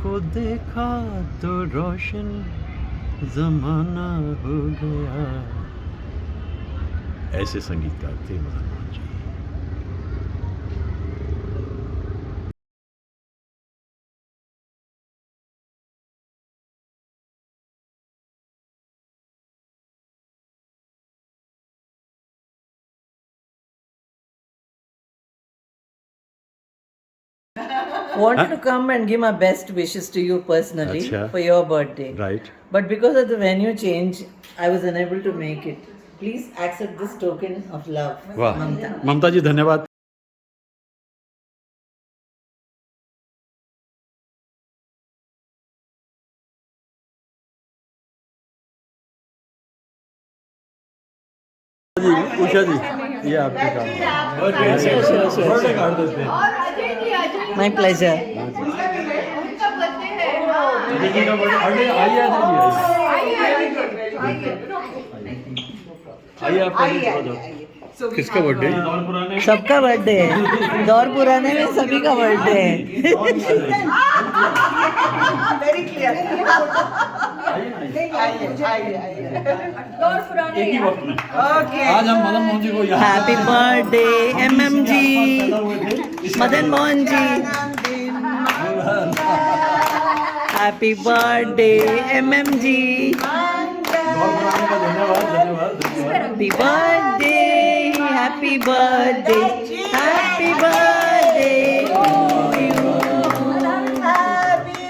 को देखा तो रोशन जमाना हो गया। ऐसे संगीतकार थे मदन मोहन जी। Wanted to come and give my best wishes to you personally Acha. for your birthday. Right. But because of the venue change, I was unable to make it. Please accept this token of love. वाह Mamta. ममता जी धन्यवाद। जी उषा जी ये आपके काम birthday card देते हैं। My pleasure. Ajay ji का birthday आइए आइए आइए आप किसका बर्थडे? दौर पुराने सबका बर्थडे है। दौर पुराने में सभी का बर्थडे है। Very clear. एक ही वक्त में आज हम मदन मोहन जी को याद happy birthday MMG Madan Mohan ji. Happy birthday MMG। Happy birthday happy birthday happy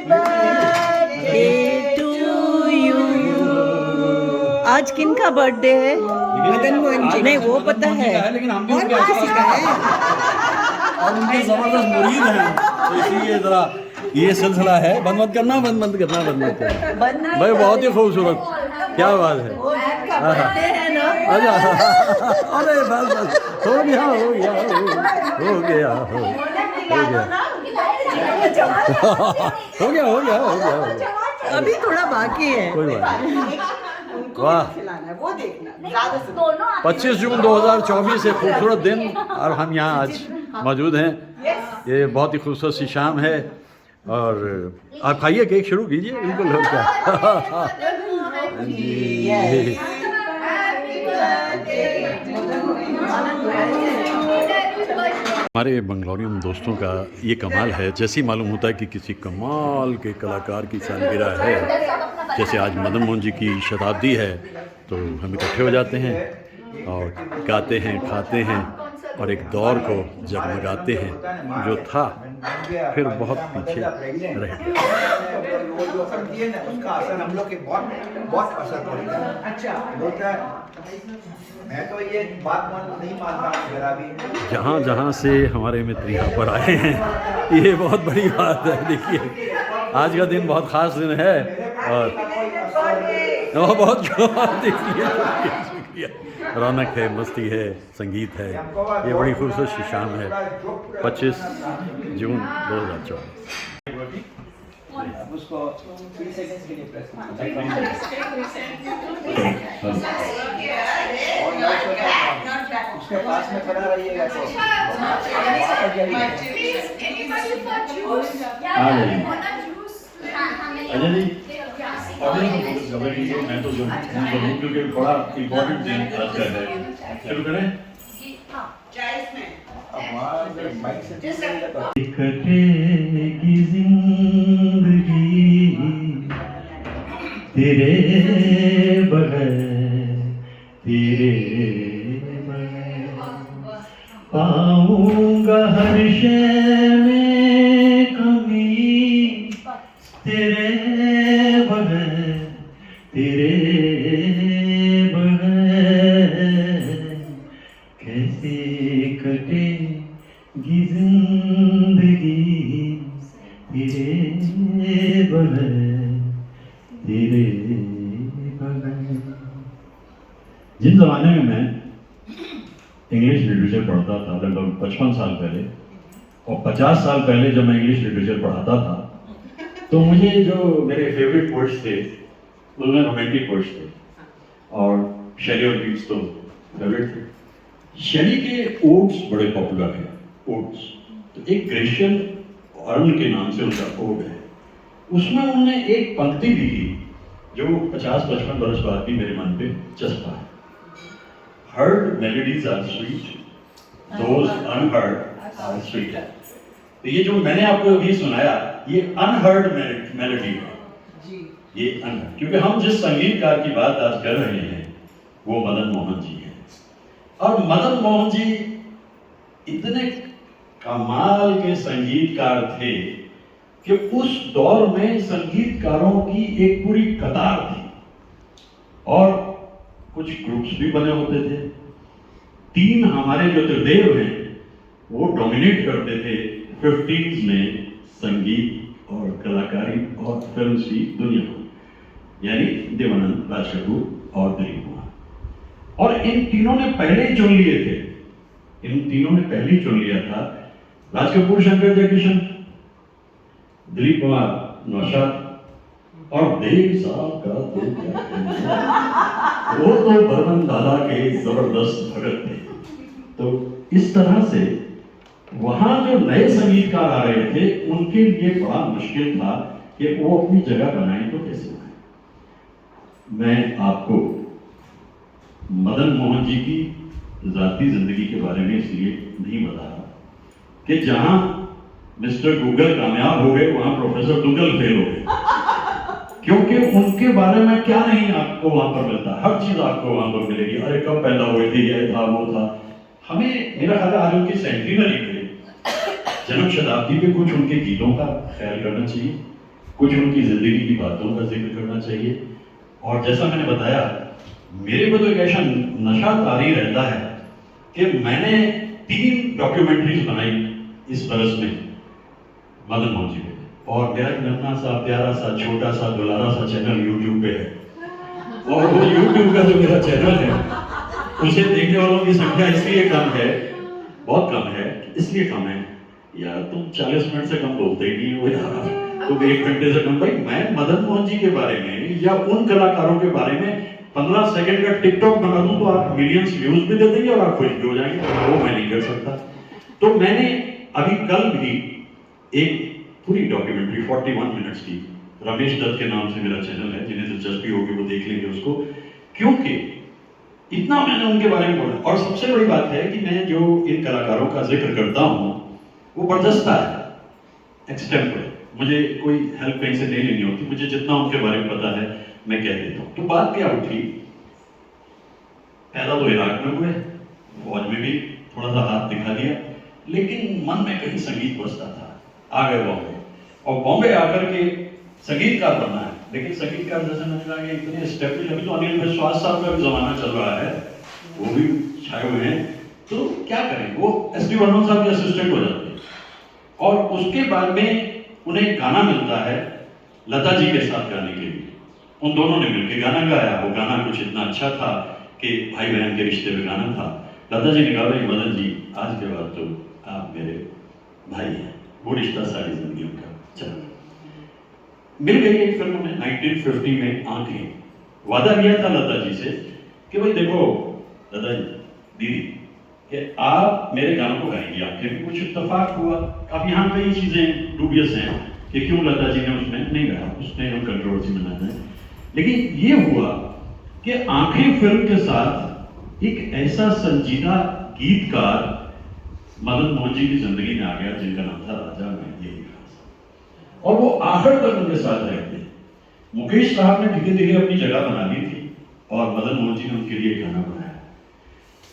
birthday to you. आज किन का बर्थडे है? मदन मोहन जी। नहीं वो पता है। लेकिन हम भी उनके और उनके जबरदस्त मुरीद हैं तो इसीलिए जरा ये सिलसिला है। बंद मत करना बंद मत करना बंद मत करना भाई बहुत ही खूबसूरत क्या बात है। बर्थडे है ना? अच्छा अरे बस बस हो गया हो गया हो गया हो गया हो गया हो गया हो गया अभी थोड़ा बाकी है। कोई बात नहीं। वाह वो देखना ज्यादा से 25 जून 2024 से खूबसूरत दिन और हम यहाँ आज मौजूद हैं। ये बहुत ही खूबसूरत सी शाम है और आप खाइए केक शुरू कीजिए बिल्कुल हो क्या जी। हमारे बंगलौरियन दोस्तों का ये कमाल है जैसे ही मालूम होता है कि किसी कमाल के कलाकार की सालगिरह है जैसे आज मदन मोहन जी की शताब्दी है तो हम इकट्ठे हो जाते हैं और गाते हैं खाते हैं और एक दौर को जगमगाते हैं जो था फिर बहुत पीछे रह गया। उसका असर हम लोग के बहुत असर पड़ेगा। अच्छा होता है। मैं तो ये बात नहीं मानता जरा भी। जहाँ जहाँ से हमारे मित्र यहाँ पर आए हैं ये बहुत बड़ी बात है। देखिए आज का दिन बहुत ख़ास दिन है और बहुत देखिए शुक्रिया। रौनक है मस्ती है संगीत है ये बड़ी खूबसूरत सी शाम है 25 जून 2024। उसको 3 सेकंड्स के लिए प्रेस उसके पास में खड़ा रहिएगा तो अजय जी मैं तो क्योंकि बड़ा इम्पोर्टेंट दिन आज का है शुरू करें। कटेगी जिंदगी तेरे बगैर पाऊंगा हर शय में कमी तेरे बगैर कैसे कटेगी जिंदगी तेरे बगैर। जिन जमाने में मैं इंग्लिश लिटरेचर पढ़ता था लगभग 55 साल पहले और 50 साल पहले जब मैं इंग्लिश लिटरेचर पढ़ाता था तो मुझे जो मेरे फेवरेट पोइट्स थे उनमें रोमांटिक पोइट्स थे और शेली और कीट्स तो फेवरेट थे। शेली के ओड्स बड़े पॉपुलर हैं। ओड्स तो एक ग्रेशियन अर्ल के नाम से उनका ओड है उसमें उन्होंने एक पंक्ति लिखी जो 50-55 बरस बाद भी मेरे मन पे चस्पा है। Heard melodies are sweet, those unheard are sweet। तो ये जो मैंने आपको अभी सुनाया ये अनहर्ड मेलोडी है, ये अनहर्ड, क्योंकि हम जिस संगीतकार की बात आज कर रहे हैं वो मदन मोहन जी हैं। और मदन मोहन जी इतने कमाल के संगीतकार थे कि उस दौर में संगीतकारों की एक पूरी कतार थी और कुछ ग्रुप्स भी बने होते थे। 3 हमारे जो त्रिदेव हैं वो डोमिनेट करते थे 50s में संगीत और कलाकारी और फिल्म की दुनिया को, यानी देवानंद, राज कपूर और दिलीप कुमार। और इन तीनों ने पहले ही चुन लिए थे, इन तीनों ने पहले ही चुन लिया था। राज कपूर शंकर जयकिशन, दिलीप कुमार नौशाद और देव साहब का तो क्या कहना। वो तो बर्मन दादा के जबरदस्त भगत थे। तो इस तरह से वहां जो नए संगीतकार आ रहे थे उनके लिए बड़ा मुश्किल था कि वो अपनी जगह बनाएं तो कैसे बनाएं। मैं आपको मदन मोहन जी की जाती जिंदगी के बारे में इसलिए नहीं बता रहा कि जहां मिस्टर गूगल कामयाब हो गए वहां प्रोफेसर गूगल फेल हो गए, क्योंकि उनके बारे में क्या नहीं आपको वहां पर मिलता, हर चीज आपको वहां पर मिलेगी। अरे कब पैदा हुए थे, ये था वो था। हमें मेरा ख्याल आज उनकी सेंटिनरी पे जन्म शताब्दी पे कुछ उनके गीतों का ख्याल करना चाहिए, कुछ उनकी जिंदगी की बातों का जिक्र करना चाहिए। और जैसा मैंने बताया मेरे को तो एक ऐसा नशा तारी रहता है कि मैंने 3 डॉक्यूमेंट्रीज बनाई इस बरस में मदन मोहन जी पे, और मेरा एक नन्हा सा प्यारा सा छोटा सा दुलारा सा चैनल यूट्यूब पे है। और वो यूट्यूब का जो मेरा चैनल है उसे देखने वालों की संख्या इसलिए कम है, बहुत कम है, इसलिए कम है यार तुम 40 मिनट से कम बोलते ही नहीं हो यार, तुम 1 घंटे से कम। भाई मैं मदन मोहन जी के बारे में या उन कलाकारों के बारे में 15 सेकंड का टिकटॉक बना दूं तो आप मिलियंस व्यूज भी दे देंगे और आप खुश भी हो जाएंगे, तो वो मैं नहीं कर सकता। तो मैंने अभी कल भी एक पूरी डॉक्यूमेंट्री 41 मिनट्स की, रमेश दत्त के नाम से मेरा चैनल है, जिन्हें दिलचस्पी होगी वो देख लेंगे उसको, क्योंकि इतना मैंने उनके बारे में बोला। और सबसे बड़ी बात है कि मैं जो इन कलाकारों का जिक्र करता हूँ वो बर्दाश्त है, एक्सटेम्पर, मुझे कोई हेल्प कहीं से नहीं लेनी होती, मुझे जितना उनके बारे में पता है मैं कह देता हूँ। तो बात क्या उठी, पैदा तो इराक में हुए, फौज में भी थोड़ा सा हाथ दिखा दिया, लेकिन मन में कहीं संगीत बजता था। आ गए बॉम्बे, और बॉम्बे आकर के संगीतकार बनना है, लेकिन संगीतकार जैसे मैंने कहा कि इतने स्टेप अभी तो अनिल विश्वास साहब का भी जमाना चल रहा है, वो भी छाए हुए हैं, तो क्या करें, वो एस डी बर्मन साहब के असिस्टेंट हो जाते हैं। और उसके बाद में उन्हें गाना मिलता है लता जी के साथ गाने के लिए, उन दोनों ने मिलकर गाना गाया। वो गाना कुछ इतना अच्छा था कि भाई बहन के रिश्ते में गाना था। लता जी ने कहा भाई मदन जी आज के बाद तो आप मेरे भाई हैं, वो रिश्ता सारी जिंदगी का चला। मिल गई एक फिल्म में 1950 में आंखें। वादा किया था लता जी से कि भाई देखो लता जी दीदी कि आप मेरे गानों को गाएंगी, आपके भी कुछ इत्तेफाक हुआ। अब यहाँ कई चीजें डूबियस हैं कि क्यों लता जी ने उसमें नहीं गाया, उसने हम कंट्रोवर्सी बनाना है, लेकिन ये हुआ कि आंखें फिल्म के साथ एक ऐसा संजीदा गीतकार मदन मोहन जी की जिंदगी में आ गया जिनका नाम था राजा मेहंदी अली खान, और वो आखिर तक उनके साथ रहे थे। मुकेश साहब ने धीरे धीरे अपनी जगह बना ली थी और मदन मोहन जी ने उनके लिए गाना बनाया।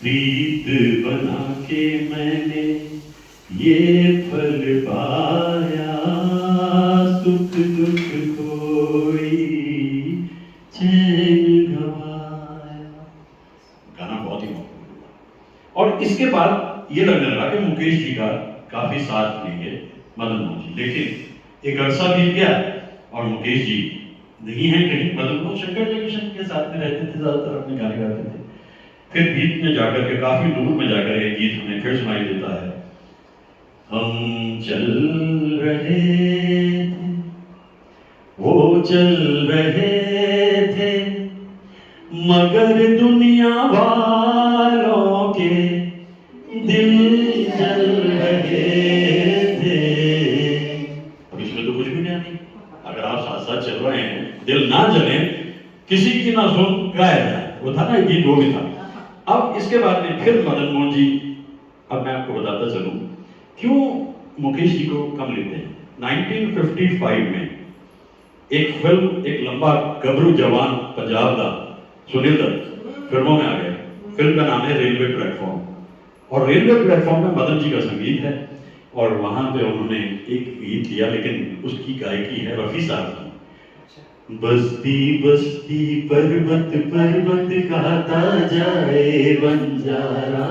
प्रीत बना के मैंने ये फल पाया, सुख दुख कोई चैन गवाया। गाना बहुत ही मशहूर हुआ और इसके बाद ये लगने लगा कि मुकेश जी का काफी साथ लेंगे मदन मोहन जी, लेकिन एक अरसा बीत गया और मुकेश जी नहीं है कहीं। मदन मोहन शंकर जयकिशन के साथ में रहते थे, ज्यादातर अपने गाने गाते थे। फिर बीच में जाकर के काफी दूर में जाकर एक गीत हमें फिर सुनाई देता है, हम चल रहे थे वो चल रहे थे मगर दुनिया वालों के दिल जल रहे थे। अब इसमें तो कुछ भी नहीं, अगर ना सुन गाया जाए, वो था ना गीत, वो भी था। अब इसके बाद में फिर मदन मोहन जी, अब मैं आपको बताता चलूं क्यों मुकेश जी को कम लेते हैं। 1955 में एक फिल्म, एक लंबा गबरू जवान पंजाब का सुनील दत्त फिल्मों में आ गया। फिल्म का नाम है रेलवे प्लेटफॉर्म, और रेलवे प्लेटफॉर्म में मदन जी का संगीत है, और वहां पे उन्होंने एक गीत दिया, लेकिन उसकी गायकी है रफी साहब की। बस्ती बस्ती पर्वत पर्वत गाता जाए बंजारा,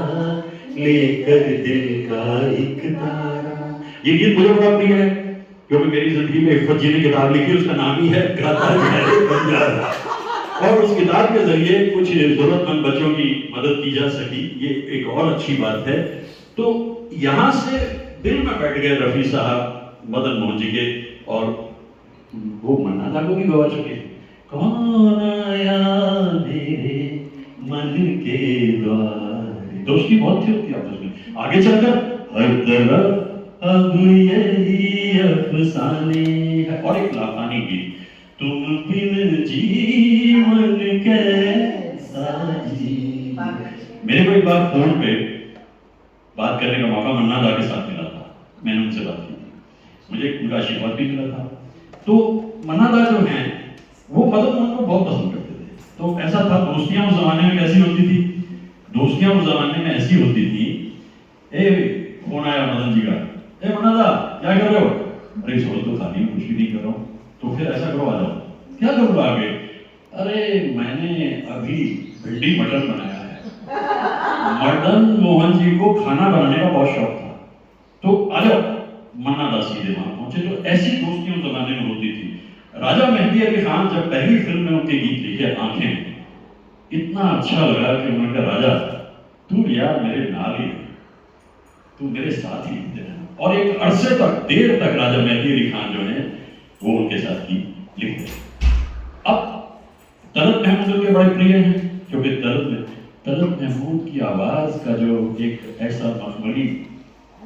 लेकर दिल का एक तारा। ये गीत मुझे बड़ा प्रिय है, क्योंकि मेरी जिंदगी में इफ़त जी ने किताब लिखी, उसका नाम ही है गाता जाए बंजारा, और उस किताब के जरिए कुछ जरूरतमंद बच्चों की मदद की जा सकी, ये एक और अच्छी बात है। तो यहाँ से दिल में बैठ गए रफी साहब मदन मोहन जी के, और वो मन्ना दा को भी गवा चुके। कौन आया मेरे मन के द्वार, दोस्ती बहुत थी उनकी आपस में। आगे चलकर हर तरफ अब यही अफसाने है, और एक लाफानी गीत, तुम बिन जीवन कैसा जी। मेरे को एक बार फोन पे बात करने का मौका मन्ना दा के साथ मिला था, मैंने उनसे बात की थी, मुझे उनका आशीर्वाद भी मिला था। तो मन्ना दा जो हैं वो मदन मोहन को बहुत पसंद करते थे। तो ऐसा था, दोस्तियां उस जमाने में कैसी होती थी, दोस्तियां उस जमाने में ऐसी होती थी, ए फोन आया मदन जी का, ए मन्ना दा क्या कर रहे हो? अरे छोड़ तो खाली कुछ भी नहीं कर रहा हूँ। तो फिर ऐसा करो, आ जाओ। क्या करो आगे? अरे मैंने अभी भिंडी मटर बनाया है। मदन मोहन जी को खाना बनाने का बहुत शौक था, तो आ जाओ। मन्ना दा सीधे वहां पहुंचे। तो ऐसी दोस्ती उस जमाने में होती थी। राजा मेहदी अली खान जब पहली फिल्म में उनके गीत लिखे आंखें, इतना अच्छा लगा कि उन्होंने कहा राजा तू यार मेरे नाल ही, तू मेरे साथ ही लिखते रहना। और एक अरसे तक, देर तक राजा मेहदी अली खान जो है वो उनके साथ ही लिखते। अब तलत महमूद उनके बड़े प्रिय हैं, क्योंकि तलत महमूद की आवाज का जो एक ऐसा मखमली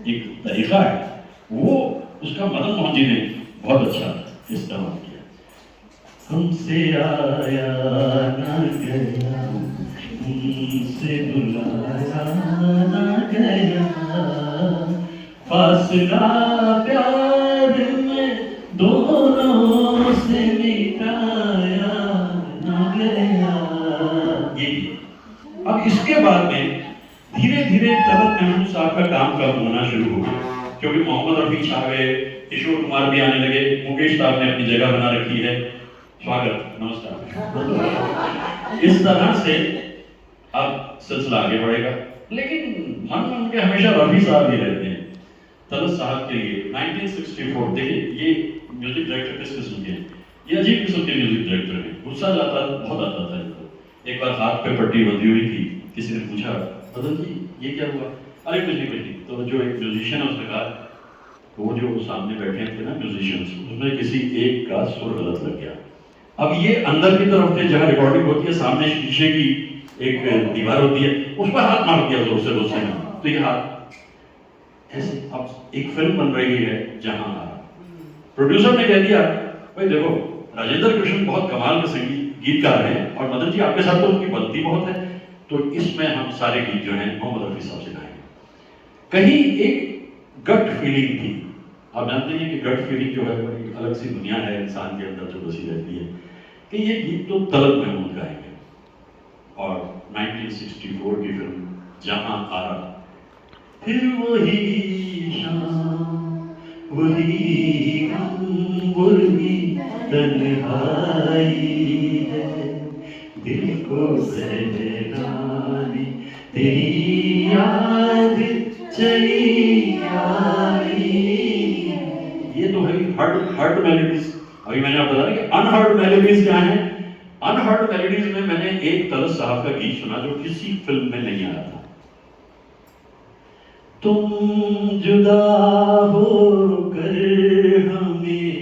एक तरीका है, वो उसका मदन मोहन जी ने बहुत अच्छा इस्तेमाल किया। हमसे आया ना गया, हमसे बुलाया ना गया, फासला प्यार में दोनों से मिटाया ना गया। ये अब इसके बाद में धीरे धीरे तलत महमूद साहब का काम कम होना शुरू हो गया, क्योंकि मोहम्मद रफी छा गए, किशोर कुमार भी आने लगे, मुकेश साहब ने अपनी जगह बना रखी है। स्वागत, नमस्कार। इस तरह से अब सिलसिला आगे बढ़ेगा, लेकिन मन में उनके हमेशा रफी साहब ही रहते हैं। तलत साहब के लिए 1964, देखिए ये म्यूजिक डायरेक्टर किस किस्म के हैं, ये अजीब किस्म के म्यूजिक डायरेक्टर हैं। गुस्सा जाता बहुत आता था इनको। एक बार हाथ पे पट्टी बंधी हुई थी, किसी ने पूछा मदन जी ये क्या हुआ? अरे कुछ नहीं। तो जो एक म्यूजिशियन है उसने कहा, वो जो सामने बैठे थे ना म्यूजिशियंस, उसमें किसी एक का सुर गलत लग गया। अब ये अंदर की तरफ थे, जहाँ रिकॉर्डिंग होती है, सामने शीशे की एक दीवार होती है, उस पर हाथ मार दिया जोर से गुस्से में। तो ये हाथ ऐसे, अब एक फिल्म बन रही है जहां प्रोड्यूसर ने कह दिया भाई देखो राजेंद्र कृष्ण बहुत कमाल के संगीत गीतकार हैं, और मदन जी आपके साथ तो उनकी बनती बहुत है, तो इसमें हम सारे गीत जो हैं मोहम्मद रफी साहब से गाएंगे। कहीं एक गट फीलिंग थी, आप जानते हैं कि गट फीलिंग जो है बड़ी अलग सी दुनिया है इंसान के अंदर जो बसी रहती है, कि ये गीत तो तलत महमूद गाएंगे। और 1964 की फिल्म जहां आरा, फिर वही शाम वही गम वही तन्हाई है, दिल को सहलाने तेरी याद चली आई। ये तो है हर्ट मेलोडीज। अभी मैंने आपको बताया कि अनहर्ड मेलोडीज क्या है। अनहर्ड मेलोडीज में मैंने एक तलत साहब का गीत सुना जो किसी फिल्म में नहीं आया था। तुम जुदा होकर हमें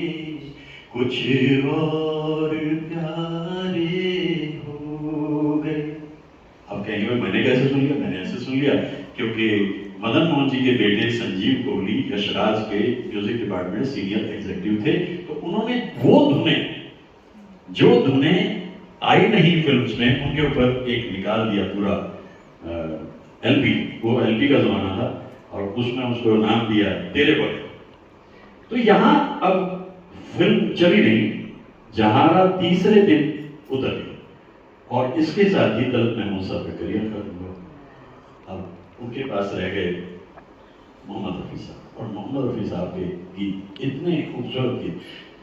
कुछ और प्यारे हो गए। अब कहेंगे भाई मैंने कैसे सुन लिया? मैंने ऐसे सुन लिया क्योंकि मदन मोहन जी के बेटे संजीव कोहली यशराज के म्यूजिक डिपार्टमेंट सीनियर एग्जीक्यूटिव थे, तो उन्होंने वो धुनें जो धुनें आई नहीं फिल्म्स में, उनके ऊपर एक निकाल दिया पूरा एलपी, वो एलपी का जमाना था, और उसमें उसको नाम दिया तेरे पर। तो यहाँ अब फिल्म चली नहीं, जहारा तीसरे दिन उतर गई, और इसके साथ ही तलत महमूद साहब का करियर खत्म हुआ। अब उनके पास रह गए मोहम्मद रफ़ी साहब, और मोहम्मद रफ़ी साहब के गीत इतने खूबसूरत थे।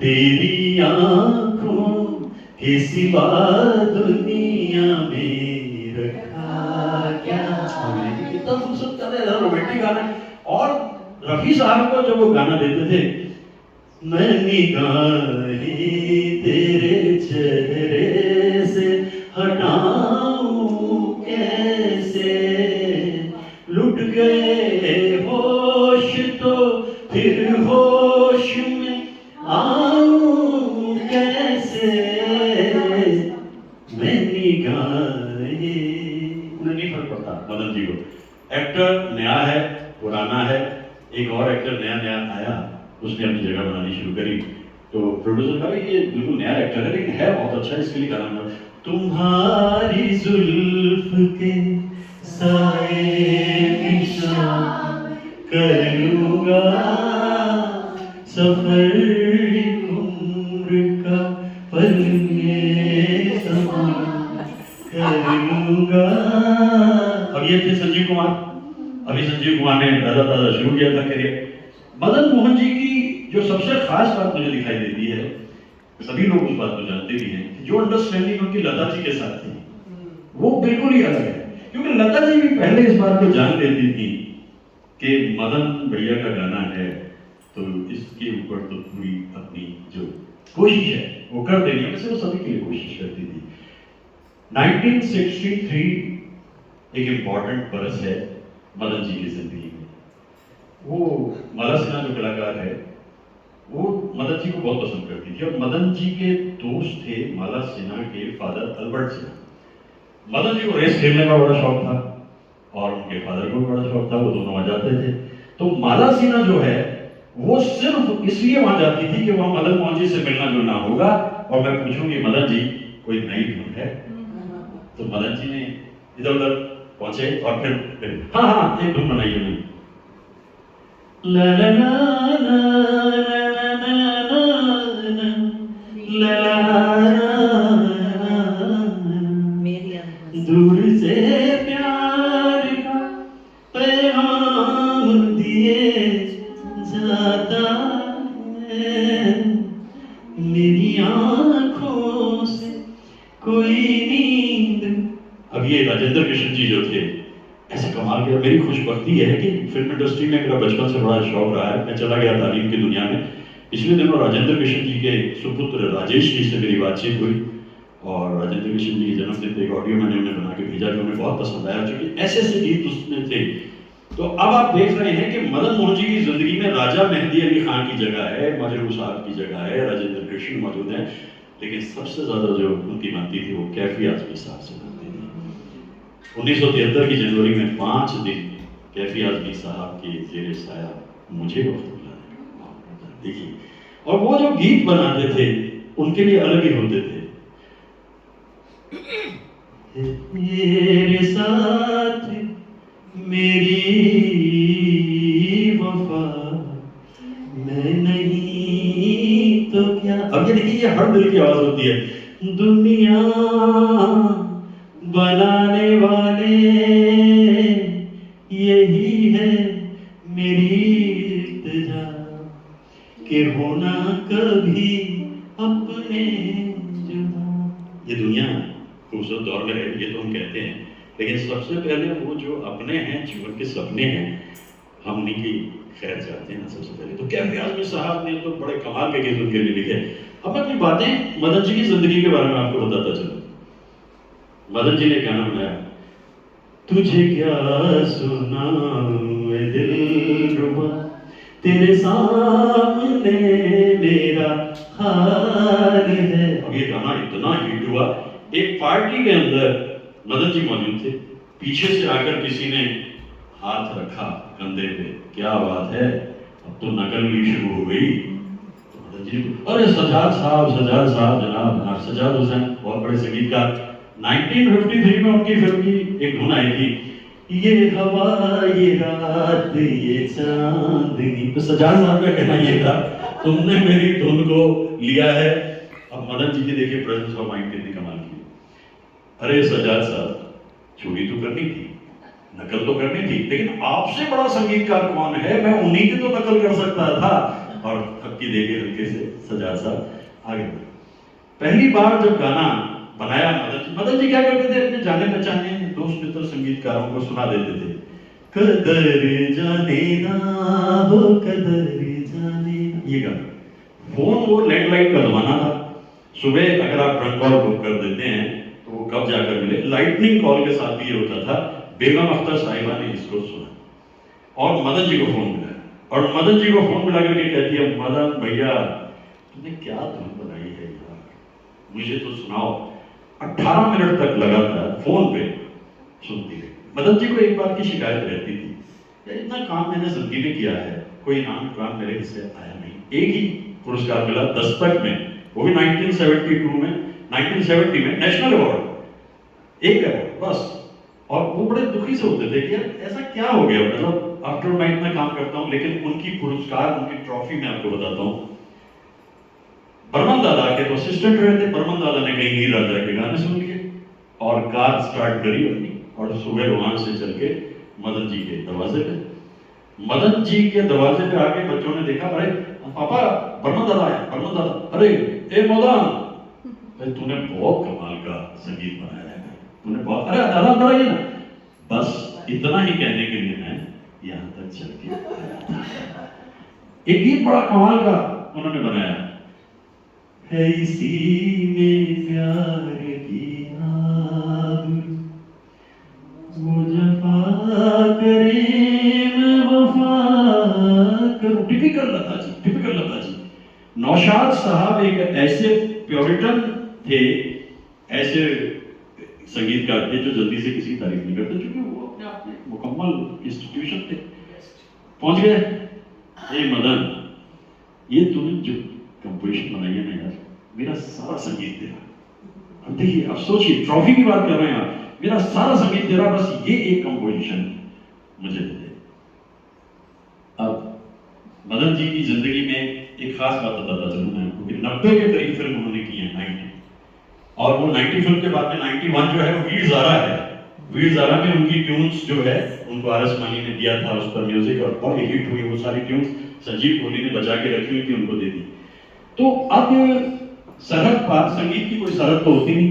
तेरी आंखों के सिवा दुनिया में रखा क्या, कितना खूबसूरत गाना है, रोमांटिक गाना है। और रफ़ी साहब को जब वो गाना देते थे, मैं निगाहें तेरे चेहरे से हटाऊं कैसे, लुट गए होश तो फिर होश में आऊं कैसे, मैं निगाहें, उन्हें नहीं फर्क पड़ता मदन जी को। एक्टर नया है पुराना है, एक और एक्टर नया नया आया, उसने अपनी जगह बनानी शुरू करी, तो प्रोड्यूसर कहा ये बिल्कुल नया एक्टर है लेकिन है बहुत अच्छा, इसके लिए गाना बना। तुम्हारी जुल्फ के साए निशान कर लूंगा, सफर उम्र का पल में समा कर लूंगा। अब ये थे संजीव कुमार, अभी संजीव कुमार ने ताजा ताजा शुरू किया था करियर। मदन मोहन जी की जो सबसे खास बात मुझे दिखाई देती है, सभी लोग उस बात को जानते भी हैं, कि जो अंडरस्टैंडिंग उनकी लता जी के साथ थी वो बिल्कुल ही अलग है। क्योंकि लता जी भी पहले इस बात को जान लेती थी कि मदन भैया का गाना है, तो इसके ऊपर तो पूरी अपनी जो कोशिश है वो कर देनी है, वैसे वो सभी के लिए कोशिश करती थी। 1963 एक इम्पॉर्टेंट बरस है मदन जी की जिंदगी में। वो माला सिन्हा जो कलाकार है वो मदन जी को बहुत पसंद करती थी, और मदन जी के दोस्त थे माला सिन्हा के फादर अल्बर्ट सिन्हा। मदन जी को रेस खेलने का बड़ा शौक था और उनके फादर को भी बड़ा शौक था, वो दोनों वहां जाते थे। तो माला सिन्हा जो है वो सिर्फ इसलिए वहां जाती थी कि वहां मदन मोहन जी से मिलना जुलना होगा, और मैं पूछूंगी मदन जी कोई नई धुन है, तो मदन जी ने इधर उधर पहुंचे और फिर हाँ हाँ एक धुन बनाई उन्होंने, ला ला ला ला दूर से प्यार का पैगाम दिए जाता है, मेरी आंखों से कोई नींद। अब ये राजेंद्र कृष्ण जी जो थे ऐसे कमाल के, मेरी खुशबख्ती है कि फिल्म इंडस्ट्री में मेरा बचपन से बड़ा शौक रहा है। मैं चला गया तालीम की दुनिया में, पिछले दिनों राजेंद्र कृष्ण जी के सुपुत्र राजेश जी से मेरी बातचीत हुई, और राजेंद्र कृष्ण जी के जन्मदिन पे एक ऑडियो मैंने उन्हें बना के भेजा जो उन्हें बहुत पसंद आया, क्योंकि ऐसे ऐसे गीत उसमें थे। तो अब आप देख रहे हैं कि मदन मोहन जी की जिंदगी में राजा मेहंदी अली खान की जगह है, मजरू साहब की जगह है, राजेंद्र कृष्ण मौजूद हैं, लेकिन सबसे ज्यादा जो उनकी बनती थी वो कैफी आजमी साहब से बनती थी। 1973 की जनवरी में 5 दिन कैफी आजमी साहब के जेरे साया मुझे वक्त मिला, देखिए। और वो जो गीत बनाते थे उनके लिए अलग ही होते थे। तेरे साथ मेरी वफा मैं नहीं तो क्या। अब ये देखिए, ये हर दिल की आवाज होती है। दुनिया बनाने वाले यही है मेरी इल्तिजा, कि होना कभी अपने जुदा। ये दुनिया खूबसूरत दौर में है, ये तो हम कहते हैं, लेकिन सबसे पहले वो जो अपने हैं, जीवन के सपने हैं, हम उन्हीं की खैर चाहते हैं सबसे पहले। तो कैफी आजमी साहब ने तो बड़े कमाल के गीत उनके लिए लिखे। अब मैं कुछ बातें मदन जी की जिंदगी के बारे में आपको बताता चलूं। मदन जी ने गाना बनाया, तुझे क्या सुनाऊं ए दिलरुबा, तेरे सामने मेरा हाल है। अब ये गाना इतना हिट हुआ, एक पार्टी के अंदर मदन जी मौजूद थे, पीछे से आकर किसी ने हाथ रखा कंधे पे, क्या बात है अब तो नकल भी शुरू हो गई। तो मदन रंजीत, अरे सजाद साहब जनाब सजाद हुसैन बहुत बड़े संगीतकार। 1953 में उनकी फिल्म की एक धुन आई थी, ये हवा ये रात ये चांदनी, तो सजाद साहब का कहना ये था, तुमने मेरी धुन को लिया है। अब मदन जी की देखिए प्रेजेंस ऑफ माइंड कितनी कमाल की। अरे सजाद साहब, चोरी तो करनी थी, नकल तो करनी थी, लेकिन आपसे बड़ा संगीतकार कौन है, मैं उन्हीं की तो नकल कर सकता था। और अब की देखिए हल्के से सजाद साहब आगे बढ़े। पहली बार जब गाना बनाया मदन जी क्या करते थे, अपने जाने पहचाने दोस्त मित्र संगीतकारों को सुना देते थे, कदर जाने ना हो कदर जाने ना, ये गाना। फोन वो लैंडलाइन का जमाना था, सुबह अगर आप ट्रंक कॉल बुक कर देते हैं तो वो कब जाकर मिले। लाइटनिंग कॉल के साथ भी ये होता था। बेगम अख्तर साहिबा ने इसको सुना और मदन जी को फोन मिला, और मदन जी को फोन मिला करके कहती है, मदन भैया तुमने क्या धुन बनाई है यार, मुझे तो सुनाओ। 18 मिनट तक लगातार फोन पे सुनती रही। मदन जी को एक बात की शिकायत रहती थी, यार इतना काम मैंने जिंदगी में किया है, कोई इनाम काम मेरे हिस्से आया नहीं। एक ही पुरस्कार मिला दस्तक में, वो भी 1972 में, 1970 में नेशनल अवार्ड, एक अवार्ड बस। और वो बड़े दुखी से होते थे कि यार ऐसा क्या हो गया, मतलब आफ्टर मैं इतना काम करता हूँ, लेकिन उनकी पुरस्कार उनकी ट्रॉफी मैं आपको बताता हूँ। बर्मन दादा के तो असिस्टेंट रहे थे, बर्मन दादा ने कहीं हीर राजा के गाने सुन लिए और कार स्टार्ट करी अपनी, और सुबह वहां से चल के मदन जी के दरवाजे पे, मदन जी के दरवाजे पे आके बच्चों ने देखा, अरे पापा बर्मन दादा आया, बर्मन दादा, अरे ए मदन तूने बहुत कमाल का संगीत बनाया है, तूने बहुत, अरे दादा अंदर आइए ना। बस इतना ही कहने के लिए मैं यहाँ तक चल के आया था। एक गीत बड़ा कमाल का उन्होंने बनाया है, इसी में प्यार की आग, वो जफा करे मैं वफा करूं। Typical Lata ji, typical Lata ji. नौशाद साहब एक ऐसे प्योरिटन थे, ऐसे संगीतकार थे जो जल्दी से किसी तारीफ नहीं करते, क्योंकि वो अपने आप में मुकम्मल इंस्टीट्यूशन थे। पहुंच गए, ए मदन ये तूने जो कंपोजिशन बनाई है ना यार, मेरा सारा संगीत तेरा। अब देखिए, अब सोचिए, ट्रॉफी की बात कर रहे हैं आप, मेरा सारा संगीत तेरा, बस ये एक कंपोजिशन मुझे दे दे। अब मदन जी की जिंदगी में एक खास बात बताता चलूं मैं आपको कि 90 के करीब फिल्म उन्होंने की है, 90, और वो 90 फिल्म के बाद में 91 जो है वो वीर ज़ारा है। वीर ज़ारा में उनकी ट्यून्स जो है उनको आर.एस. मानी ने दिया था, उस पर म्यूजिक और बहुत हिट हुई वो सारी ट्यून्स, संजीव कोहली ने बचा के रखी हुई थी, उनको दे दी। तो अब सरहद पार, संगीत की कोई सरहद तो होती नहीं,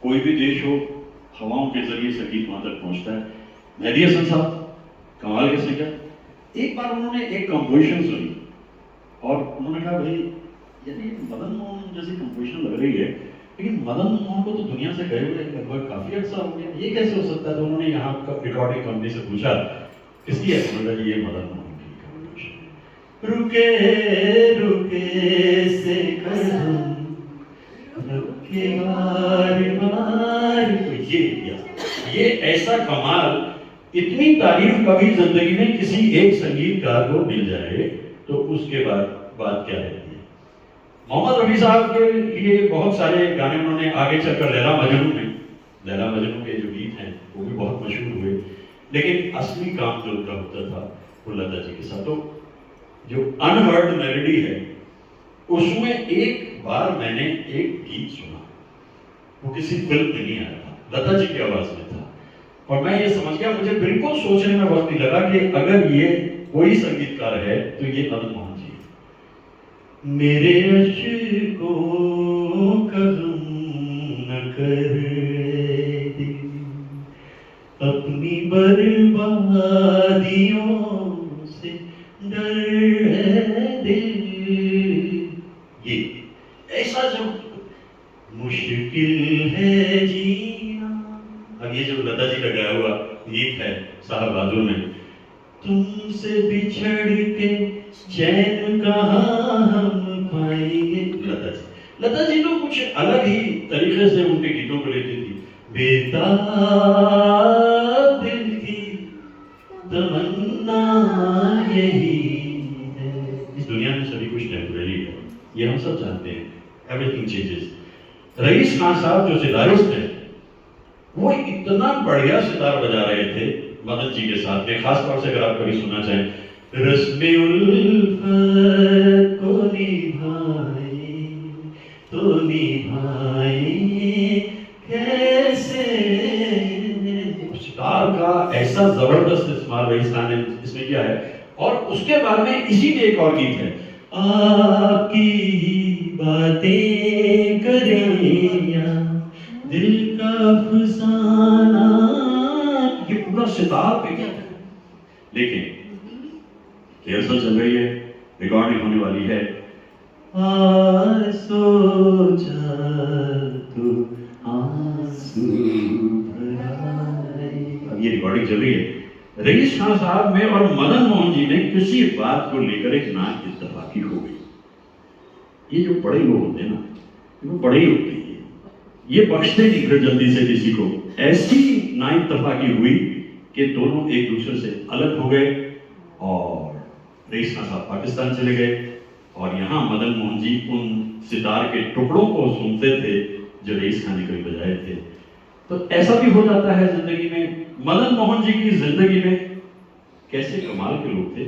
कोई भी देश हो हवाओं के जरिए संगीत वहां तक पहुंचता है। मेहदी हसन साहब कमाल के सिंगर, एक बार उन्होंने एक कंपोजिशन सुनी और उन्होंने कहा, भाई यानी मदन मोहन जैसी कंपोजिशन लग रही है, लेकिन मदन मोहन को तो दुनिया से गए हुए लगभग काफी अर्सा हो गया, ये कैसे हो सकता है। तो उन्होंने यहाँ रिकॉर्डिंग कंपनी से पूछा, किसकी है, उन्होंने कहा ये मदन मोहन की कंपोजिशन। रुके रुके से कदम रुके बार बार, ये ऐसा कमाल, इतनी तारीफ कभी जिंदगी में किसी एक संगीतकार को मिल जाए तो उसके बाद बात क्या रहती है। मोहम्मद रफी साहब के लिए बहुत सारे गाने उन्होंने आगे चलकर लैला मजनू के जो गीत हैं वो भी बहुत मशहूर हुए, लेकिन असली काम जो उनका होता था वो लता जी के साथ। तो जो अनहर्ड मेलोडी है उसमें एक बार मैंने एक गीत सुना, वो किसी फिल्म में नहीं आया था, लता जी की आवाज में था, और मैं ये समझ गया, मुझे बिल्कुल सोचने में वक्त नहीं लगा कि अगर ये कोई संगीतकार है तो ये मदन मोहन जी है। मेरे अश्कों का गम न कर दे, अपनी बर्बादियों से डर दे, ये ऐसा जो मुश्किल है जीना। अब ये जो लता जी का गाया हुआ गीत है साहब बहादुर में, तुमसे बिछड़ के चैन कहाँ हम पाएंगे, लता जी तो कुछ अलग ही तरीके से उनके गीतों को लेती थी। बेताब दिल की तमन्ना यही है, इस दुनिया में सभी कुछ टेम्परेरी है, ये हम सब जानते हैं, एवरीथिंग चेंजेस। रईस खान साहब जो सितारिस्ट हैं, वो इतना बढ़िया सितार बजा रहे थे मदन जी के साथ में, खास तौर से अगर आप कभी सुनना चाहें, रस्मे उल्फत को निभाए तो निभाए कैसे। सितार का ऐसा जबरदस्त इस्तेमाल रईस खान ने इसमें किया है। और उसके बाद में इसी में एक और गीत है, आपकी बातें करें या दिल का अफसाना, ये पूरा सितार पे गीत है। लेकिन रिहर्सल चल रही है, रिकॉर्डिंग होने वाली है। सोचा तो आंसू भराए, अब ये रिकॉर्डिंग चल रही है। रईस खान साहब में और मदन मोहन जी में किसी बात को लेकर एक ना इत्तेफाकी हो गई। ये जो बड़े लोग होते हैं ना, वो बड़े ही होते हैं, ये बख्शते नहीं फिर जल्दी से किसी को। ऐसी ना इत्तेफाकी हुई कि दोनों एक दूसरे से अलग हो गए और रईस खान साहब पाकिस्तान चले गए और यहाँ मदन मोहन जी उन सितार के टुकड़ों को सुनते थे जो रईस खान ने कभी बजाए थे। तो ऐसा भी हो जाता है जिंदगी में। मदन मोहन जी की जिंदगी में कैसे कमाल के लोग थे।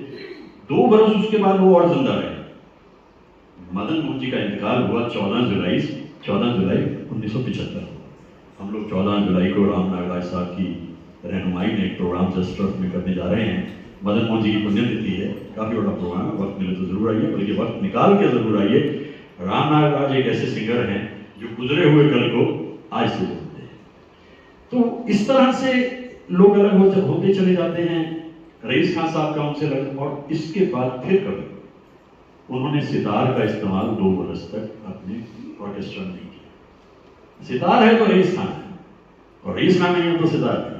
2 बरस उसके बाद वो और जिंदा रहे। मदन मोहन जी का इंतकाल हुआ 14 जुलाई 1975। हम लोग 14 जुलाई को राम नागराज साहब की रहनुमाई में एक प्रोग्राम जस्ट ट्रस्ट में करने जा रहे हैं। मदन मोहन जी की पुण्यतिथि है, काफी बड़ा प्रोग्राम है, वक्त मिले तो जरूर आइए, बल्कि वक्त निकाल के जरूर आइए। राम नागराज एक ऐसे सिंगर हैं जो गुजरे हुए कल को आज से बोलते हैं। तो इस तरह से लोग अलग होते चले जाते हैं। रईस खान साहब का उनसे अलग, और इसके बाद फिर कभी उन्होंने सितार का इस्तेमाल 2 बरस तक अपने ऑर्केस्ट्रा में नहीं किया। सितार है तो रईस खान है, और रईस खान नहीं है तो सितार नहीं है।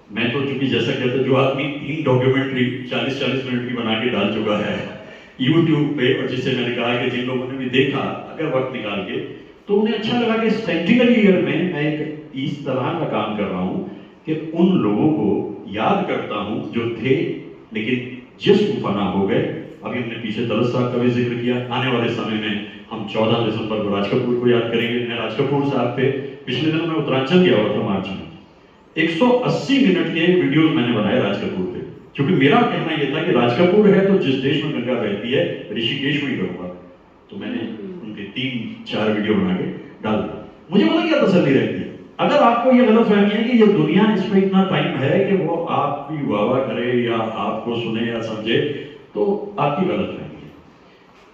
मैं तो चूंकि जैसा कहते जो आदमी 3 डॉक्यूमेंट्री 40-40 मिनट की बना के डाल चुका है YouTube पे, और जिससे मैंने कहा कि जिन लोगों ने भी देखा अगर वक्त निकाल के, तो उन्हें अच्छा लगा कि सेंटिनरी ईयर में मैं एक इस तरह का काम कर रहा हूं कि उन लोगों को याद करता हूं जो थे लेकिन जिस्म फना हो गए। अभी हमने पीछे दरस साहब का भी जिक्र किया। आने वाले समय में हम 14 दिसंबर को राज कपूर को याद करेंगे। मैं राज कपूर साहब पे पिछले दिनों में उत्तरांचल गया हुआ था मार्च में। 180 मिनट के वीडियोस मैंने बनाए राज कपूर पे, क्योंकि मेरा कहना यह था कि राज कपूर है तो जिस देश में गंगा बहती है ऋषिकेश में ही करूंगा। तो मैंने उनके 3-4 वीडियो बना के डाल दिया। मुझे पता क्या तसल्ली रहती है, अगर आपको ये गलत फहमी है कि ये दुनिया इस पर इतना टाइम है कि वो आपकी वाह करे या आपको सुने या समझे, तो आपकी गलत फहमी है।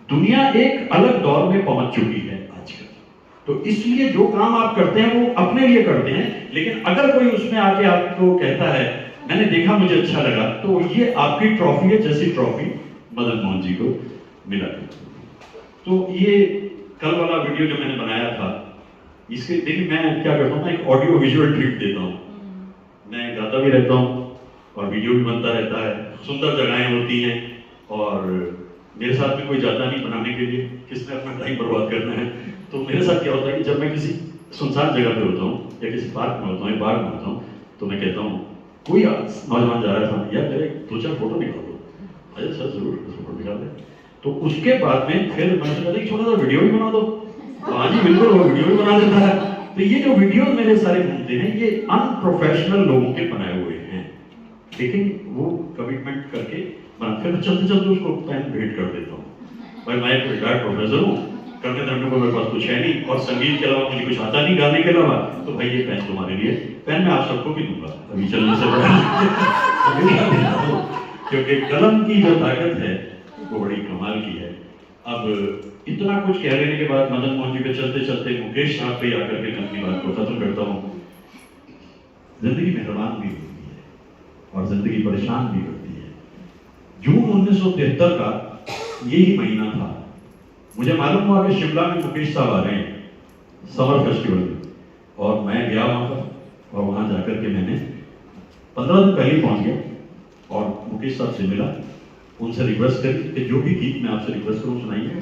दुनिया एक अलग दौर में पहुंच चुकी है आजकल, तो इसलिए जो काम आप करते हैं वो अपने लिए करते हैं। लेकिन अगर कोई उसमें आके आपको कहता है मैंने देखा मुझे अच्छा लगा, तो ये आपकी ट्रॉफी है, जैसी ट्रॉफी मदन मोहन जी को मिला। तो ये कल वाला वीडियो जो मैंने बनाया था, इसके देखिए मैं क्या करता हूँ, मैं एक ऑडियो विजुअल ट्रिप देता हूँ। मैं गाता भी रहता हूँ और वीडियो भी बनता रहता है। सुंदर जगहें होती हैं और मेरे साथ में कोई जाता नहीं बनाने के लिए, किसने अपना टाइम बर्बाद करना है। तो मेरे साथ क्या होता है कि जब मैं किसी सुनसान जगह पे होता हूँ या किसी पार्क में होता हूँ या बाग में होता हूँ, तो मैं कहता हूँ कोई नौजवान जा रहा था, यार मेरे 2-4 फोटो निकाल दो। अरे सर जरूर फोटो निकाल दें। तो उसके बाद में फिर मैं सोचा छोटा सा वीडियो भी बना दो। हाँ जी बिल्कुल, वो वीडियो भी बना देता है। तो ये जो वीडियो मेरे सारे घूमते हैं ये अनप्रोफेशनल लोगों के बनाए हुए हैं, लेकिन वो कमिटमेंट करके फिर चलते चलते उसको पेन भेंट कर देता हूँ। भाई मैं एक रिटायर्ड प्रोफेसर हूँ, करने धरने को मेरे पास कुछ है नहीं और संगीत के अलावा मुझे कुछ आता नहीं गाने के अलावा, तो भाई ये पेन तुम्हारे लिए। पेन मैं आप सबको भी दूंगा अभी चलने से पहले क्योंकि कलम की जो ताकत है वो बड़ी कमाल की है। अब इतना कुछ कह लेने के बाद मदन मोहन जी पे चलते चलते मुकेश साहब पे आकर के मैं अपनी बात को खत्म करता हूँ। जिंदगी मेहरबान भी होती है और जिंदगी परेशान भी होती है। जून 1973 का यही महीना था। मुझे मालूम हुआ कि शिमला में मुकेश साहब आ रहे हैं समर फेस्टिवल में, और मैं गया वहां पर और वहां जाकर के मैंने 15 दिन पहले पहुंच गया और मुकेश साहब से मिला, उनसे रिक्वेस्ट करी कि जो भी गीत मैं आपसे रिक्वेस्ट करूं सुनाइए।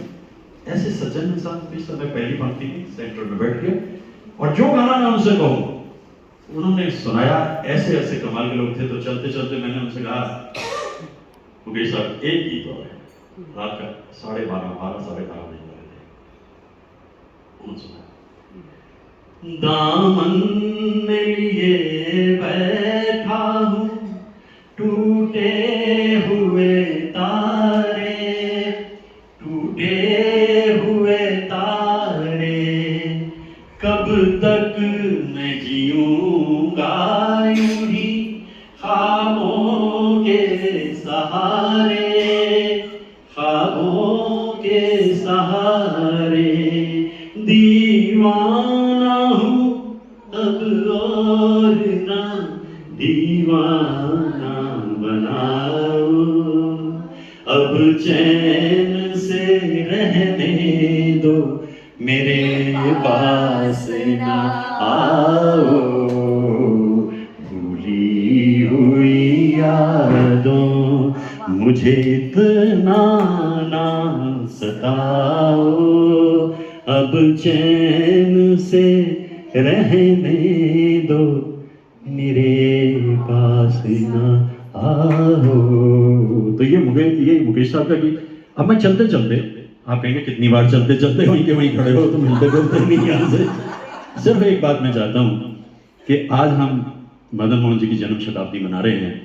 ऐसे सज्जन इंसान मुकेश साहब, मैं पहली पंक्ति में सेंटर में बैठ गया और जो गाना मैं उनसे कहूं उन्होंने सुनाया। ऐसे ऐसे कमाल के लोग थे। तो चलते चलते मैंने उनसे कहा मुकेश साहब एक गीत और है, रात का 12:30 12:30 बजे लगे थे। उन्होंने सुना, दामन में लिए बैठा हूँ टूटे हुए तारे, टूटे हुए तारे, कब तक मैं जीऊंगा यूं ही ख्वाबों के सहारे, ख्वाबों के सहारे, दीवाना हूँ अब और ना दीवाना बनाओ, अब चैन से रहने दो मेरे पास ना आओ, भूली हुई यादों मुझे इतना ना सताओ, अब चैन से रहने दो मेरे पास ना आओ। तो ये मुकेश साहब का गीत। अब मैं चलते चलते, आप कहेंगे कितनी बार चलते चलते वहीं के वहीं खड़े हो, तो मिलते जुलते नहीं यहाँ से। सिर्फ एक बात मैं चाहता हूँ कि आज हम मदन मोहन जी की जन्म शताब्दी मना रहे हैं।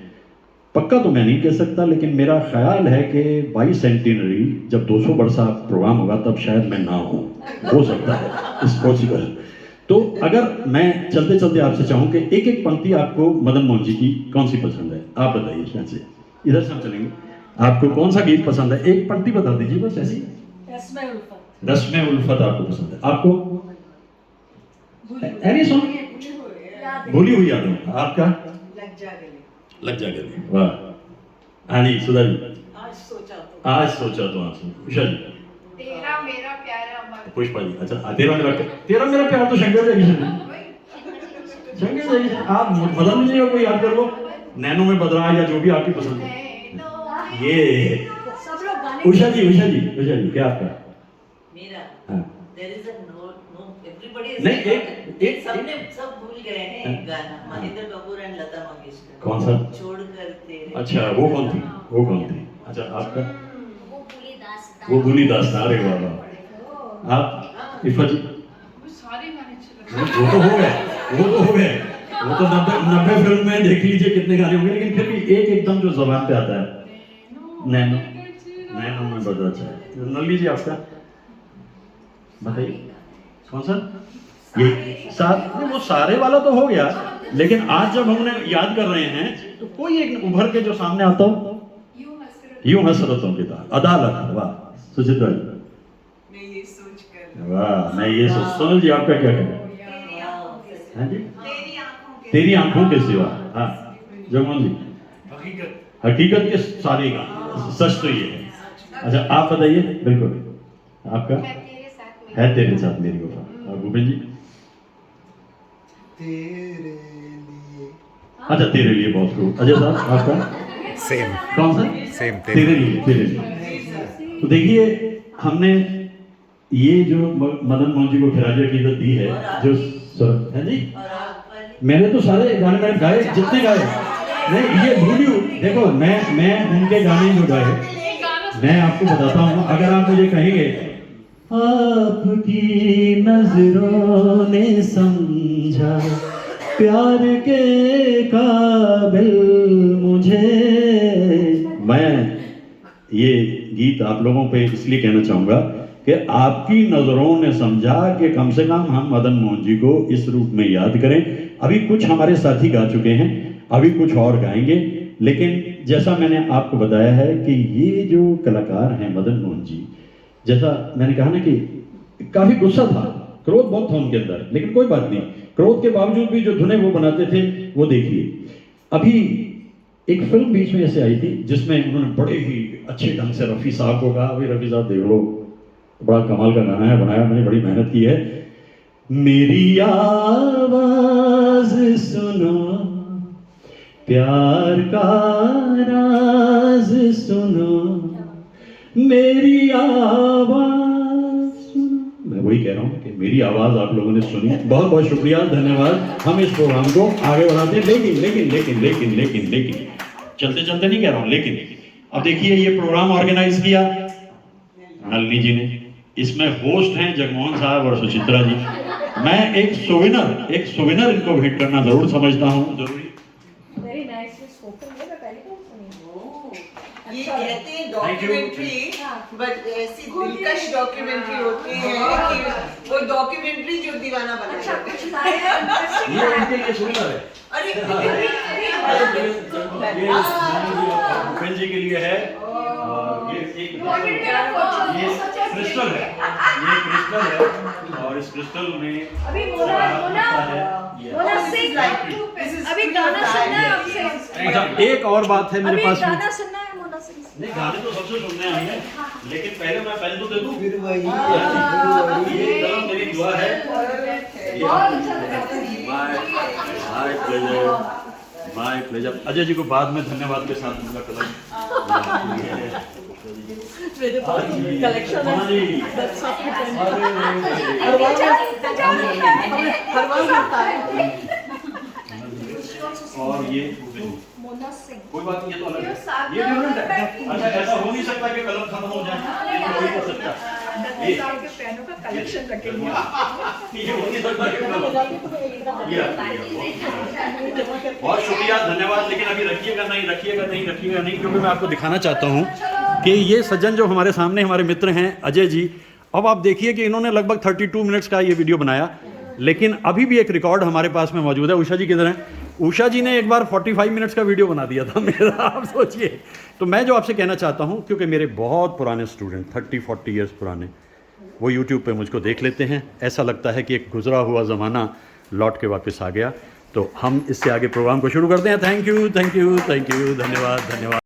पक्का तो मैं नहीं कह सकता, लेकिन मेरा ख्याल है कि 22 सेंटिनरी जब 200 वर्षा प्रोग्राम होगा तब शायद मैं ना हो सकता है, इट्स पॉसिबल। तो अगर मैं चलते चलते आपसे चाहूँ कि एक एक पंक्ति आपको मदन मोहन जी की कौन सी पसंद है, आप बताइए। शायद से इधर से हम चलेंगे, आपको कौन सा गीत पसंद है, एक पंक्ति बता दीजिए बस ऐसी। रस्म उल्फत आपको पसंद है, आपको एनी सॉन्ग भूली हुई यादों, आपका लग जा गले, वाह। आनी सुधा जी, आज सोचा तो आपसे। उषा जी, तेरा मेरा प्यारा मन। पुष्पा जी, अच्छा तेरा मेरा प्यार तो शंकर जैकिशन है, शंकर जैकिशन। आप बदल लीजिएगा, कोई याद कर लो, नैनो में बदरा या जो भी आपकी पसंद है। ये उषा जी क्या आपका? मेरा हाँ। there is a no everybody is नहीं, एक सबने सब भूल गए हैं एक गाना, महेंद्र कपूर एंड लता मंगेशकर। कौन सा? छोड़कर तेरे। अच्छा वो कौन थी? अच्छा आपका? वो भूली दास्तान। अरे वाह वाह। आप इफ़ा जी? सारे गाने अच्छे लगते वो तो हो गए, वो तो 90 फिल्म में देख लीजिए कितने गाने होंगे, लेकिन फिर भी एक एकदम जो जबान पे आता है, नैनो में बदला। अच्छा नल्ली जी आपका बताइए कौन सा? ये वो सारे वाला तो हो गया, लेकिन आज जब हम उन्हें याद कर रहे हैं तो कोई एक उभर के जो सामने आता हो, यूं हसरतों की तार अदालत। वाह सुचित्रा जी, वाह मैं ये सोच। सोनल जी आपका क्या कहना है? हाँ जी, तेरी आंखों के सिवा। हाँ जगमोहन जी, हकीकत के सारे गाने, सच तो ये है। अच्छा आप बताइए। बिल्कुल आपका है तेरे साथ मेरी वफा। और भूपेन जी? तेरे लिए। अच्छा तेरे लिए बहुत खूब। अजय साहब आपका? सेम कौन सा? सेम तेरे लिए। तो देखिए हमने ये जो मदन मोहन जी को खिराज अकीदत दी है, जो है जी, मैंने तो सारे गाने मैंने गाए, जितने गाए नहीं, ये भूली। देखो मैं उनके गाने जो गाए मैं आपको बताता हूँ। अगर आप मुझे कहेंगे आपकी नजरों ने समझा प्यार के काबिल मुझे, मैं ये गीत आप लोगों पे इसलिए कहना चाहूंगा कि आपकी नजरों ने समझा कि कम से कम हम मदन मोहन जी को इस रूप में याद करें। अभी कुछ हमारे साथी गा चुके हैं, अभी कुछ और गाएंगे, लेकिन जैसा मैंने आपको बताया है कि ये जो कलाकार हैं मदन मोहन जी, जैसा मैंने कहा ना कि काफी गुस्सा था, क्रोध बहुत था उनके अंदर, लेकिन कोई बात नहीं, क्रोध के बावजूद भी जो धुनें वो बनाते थे वो देखिए। अभी एक फिल्म बीच में ऐसे आई थी जिसमें उन्होंने बड़े ही अच्छे ढंग से रफ़ी साहब को कहा, भाई रफ़ी साहब देख लो, बड़ा कमाल का गाना है, बनाया, मैंने बड़ी मेहनत की है। मेरी आवाज सुनो, प्यार का राज सुनो, मेरी आवाज सुनो। मैं वही कह रहा हूँ कि मेरी आवाज आप लोगों ने सुनी, बहुत बहुत शुक्रिया, धन्यवाद। हम इस प्रोग्राम को आगे बढ़ाते हैं, लेकिन चलते चलते नहीं कह रहा हूँ, लेकिन अब देखिए ये प्रोग्राम ऑर्गेनाइज किया नलिनी जी ने, इसमें होस्ट हैं जगमोहन साहब और सुचित्रा जी। मैं एक सोविनर इनको भेंट करना जरूर समझता हूँ, जरूरी। वेरी नाइसली स्पोकन, मैं पहले कौन सुनी। ये कहते हैं डॉक्यूमेंट्री, बट ऐसी दिलकश डॉक्यूमेंट्री होती है कि वो डॉक्यूमेंट्री जो दीवाना बना अच्छा देते कुछ हैं। लाया इंटरेस्टिंग ये इनके लिए सोविनर है, अरे ये भूपेन जी के लिए है। और ये क्रिस्टल है, ये क्रिस्टल है और इस क्रिस्टल में अभी मोना सिंह, अभी गाना सुनना है आपसे। अच्छा एक और बात है मेरे अभी पास में। गाना सुनना है मोना सिंह से। नहीं गाने तो सबसे सुनने हैं हमें, लेकिन पहले मैं पेन तो दे दूं। फिर वही ये कलम मेरी दुआ है। बहुत अच्छा लगा। My pleasure. अजय जी को बाद में धन्यवाद के साथ उनका कलम। मेरे पास कलेक्शन हाँ जी। है, that's up to 10. हर बार मिलता है। और ये मोना सिंह। कोई बात नहीं, ये तो अलग है, ये डिफरेंट है। अच्छा ऐसा हो नहीं सकता कि कलम खत्म हो जाए, ये हो ही नहीं सकता। ये पेनों का कलेक्शन रखेंगे। ये हो नहीं सकता कि कलम। बहुत शुक्रिया, धन्यवाद। लेकिन अभी रखिएगा नहीं, क्योंकि मैं आपको दिखाना चाहता हूँ कि ये सज्जन जो हमारे सामने हमारे मित्र हैं अजय जी, अब आप देखिए कि इन्होंने लगभग 32 मिनट्स का ये वीडियो बनाया, लेकिन अभी भी एक रिकॉर्ड हमारे पास में मौजूद है। उषा जी किधर हैं? उषा जी ने एक बार 45 मिनट्स का वीडियो बना दिया था मेरा, आप सोचिए। तो मैं जो आपसे कहना चाहता हूँ, क्योंकि मेरे बहुत पुराने स्टूडेंट 30-40 ईयर्स पुराने, वो यूट्यूब पे मुझको देख लेते हैं, ऐसा लगता है कि एक गुजरा हुआ ज़माना लौट के वापस आ गया। तो हम इससे आगे प्रोग्राम को शुरू करते हैं। थैंक यू, धन्यवाद।